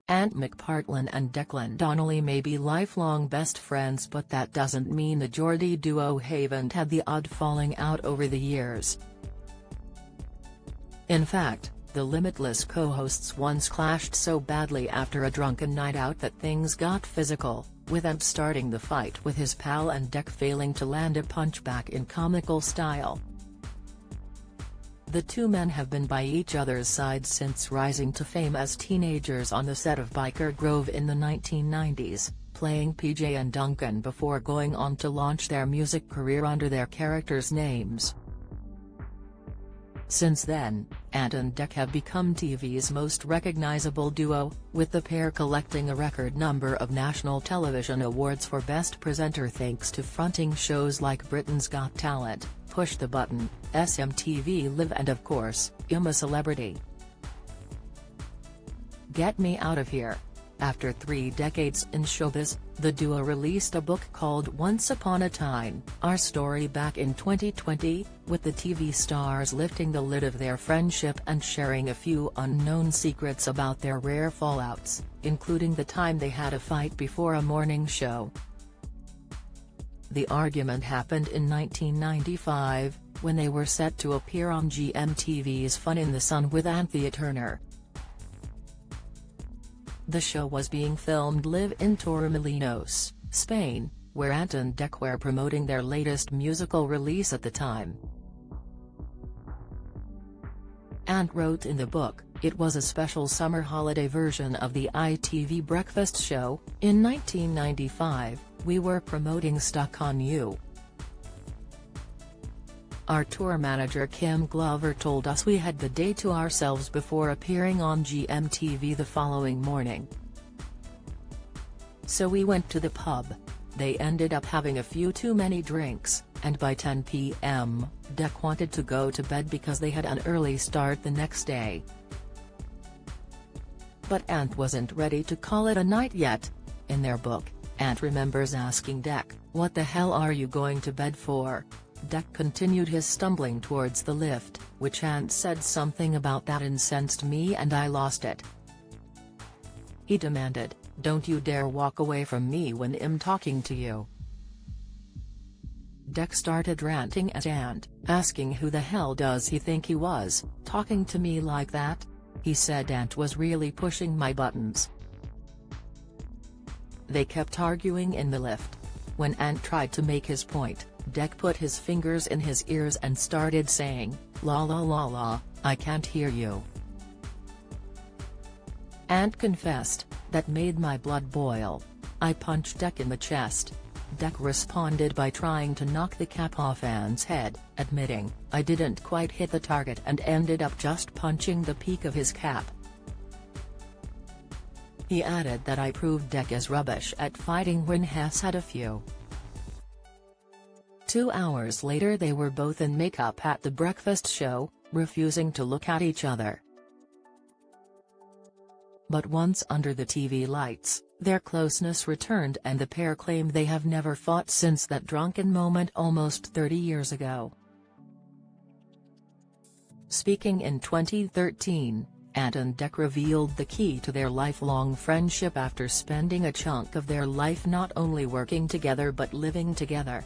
Ant McPartlin and Declan Donnelly may be lifelong best friends, but that doesn't mean the Geordie duo haven't had the odd falling out over the years. In fact, the Limitless co-hosts once clashed so badly after a drunken night out that things got physical, with Ant starting the fight with his pal and Dec failing to land a punch back in comical style. The two men have been by each other's side since rising to fame as teenagers on the set of Biker Grove in the 1990s, playing PJ and Duncan before going on to launch their music career under their characters' names. Since then, Ant and Dec have become TV's most recognizable duo, with the pair collecting a record number of national television awards for Best Presenter thanks to fronting shows like Britain's Got Talent, Push the Button, SMTV Live and of course, I'm a Celebrity. Get me out of here. After 3 decades in showbiz, the duo released a book called Once Upon a Time, Our Story back in 2020, with the TV stars lifting the lid of their friendship and sharing a few unknown secrets about their rare fallouts, including the time they had a fight before a morning show. The argument happened in 1995, when they were set to appear on GMTV's Fun in the Sun with Anthea Turner. The show was being filmed live in Torremolinos, Spain, where Ant and Dec were promoting their latest musical release at the time. Ant wrote in the book, "It was a special summer holiday version of the ITV breakfast show. In 1995, we were promoting Stuck on You. Our tour manager Kim Glover told us we had the day to ourselves before appearing on GMTV the following morning. So we went to the pub. They ended up having a few too many drinks, and by 10 p.m., Dec wanted to go to bed because they had an early start the next day. But Ant wasn't ready to call it a night yet." In their book, Ant remembers asking Dec, "What the hell are you going to bed for?" Dec continued his stumbling towards the lift, which Ant said something about that incensed me and I lost it. He demanded, "Don't you dare walk away from me when I'm talking to you." Dec started ranting at Ant, asking who the hell does he think he was, talking to me like that? He said Ant was really pushing my buttons. They kept arguing in the lift. When Ant tried to make his point, Dec put his fingers in his ears and started saying, "La la la la, I can't hear you." Ant confessed, "That made my blood boil. I punched Dec in the chest." Dec responded by trying to knock the cap off Ant's head, admitting, "I didn't quite hit the target and ended up just punching the peak of his cap." He added that I proved Dec is rubbish at fighting when Hess had a few. 2 hours later they were both in makeup at the breakfast show, refusing to look at each other. But once under the TV lights, their closeness returned and the pair claim they have never fought since that drunken moment almost 30 years ago. Speaking in 2013, Ant and Dec revealed the key to their lifelong friendship after spending a chunk of their life not only working together but living together.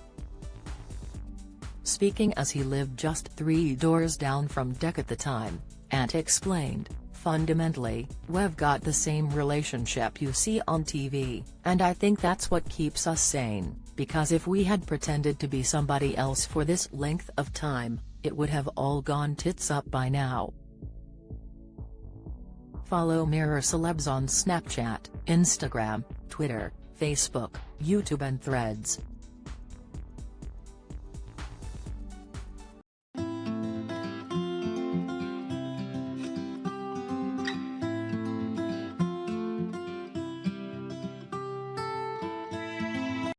Speaking as he lived just 3 doors down from Dec at the time, Ant explained, "Fundamentally, we've got the same relationship you see on TV, and I think that's what keeps us sane, because if we had pretended to be somebody else for this length of time, it would have all gone tits up by now." Follow Mirror Celebs on Snapchat, Instagram, Twitter, Facebook, YouTube and Threads.